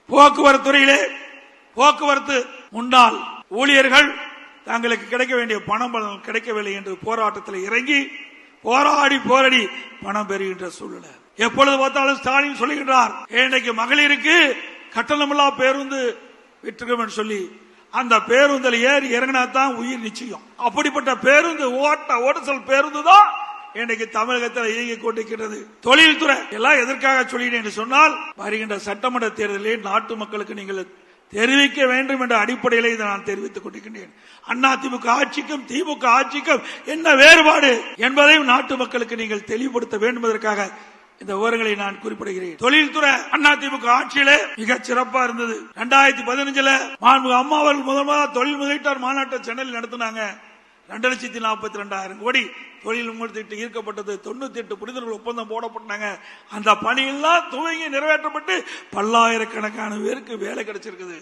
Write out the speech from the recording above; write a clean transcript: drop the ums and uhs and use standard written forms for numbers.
போக்குவரத்து துறையிலே போக்குவரத்து முன்னாள் ஊழியர்கள் தங்களுக்கு கிடைக்க வேண்டிய பணம் கிடைக்கவில்லை என்று போராட்டத்தில் இறங்கி போராடி பணம் பெறுகின்ற சூழ்நிலை. எப்பொழுது பார்த்தாலும் ஸ்டாலின் சொல்லுகின்றார், இன்றைக்கு மகளிருக்கு கட்டணமில்லா பேருந்து விட்டுருக்கோம் சொல்லி அந்த பேருந்தில் ஏறி இறங்கினா தான் உயிர் நிச்சயம். அப்படிப்பட்ட பேருந்து ஓட்டுதல் பேருந்து தான் இன்றைக்கு தமிழகத்தில் இயங்கிக் கொண்டிருக்கிறது. தொழில்துறை எல்லாம் எதற்காக சொல்லினேன் என்று சொன்னால், வருகின்ற சட்டமன்ற தேர்தலில் நாட்டு மக்களுக்கு நீங்கள் தெரிவிக்க வேண்டும் என்ற அடிப்படையில் இதை நான் தெரிவித்துக் கொண்டிருக்கின்றேன். அதிமுக ஆட்சிக்கும் திமுக ஆட்சிக்கும் என்ன வேறுபாடு என்பதையும் நாட்டு மக்களுக்கு நீங்கள் தெளிவுபடுத்த வேண்டும் என்பதற்காக இந்த விவரங்களை நான் குறிப்பிடுகிறேன். தொழில்துறை அதிமுக ஆட்சியிலே மிக சிறப்பா இருந்தது. 2015 அம்மா அவர்கள் முதல் தொழில் முதலீட்டாளர் மாநாட்டை சென்னையில் நடத்தினாங்க. 2,42,000 கோடி தொழில் முதலீட்டு ஈர்க்கப்பட்டது. 98 புரிந்துணர்வு ஒப்பந்தம் போடப்பட்டாங்க. அந்த பணியெல்லாம் துவங்கி நிறைவேற்றப்பட்டு பல்லாயிரக்கணக்கான பேருக்கு வேலை கிடைச்சிருக்குது.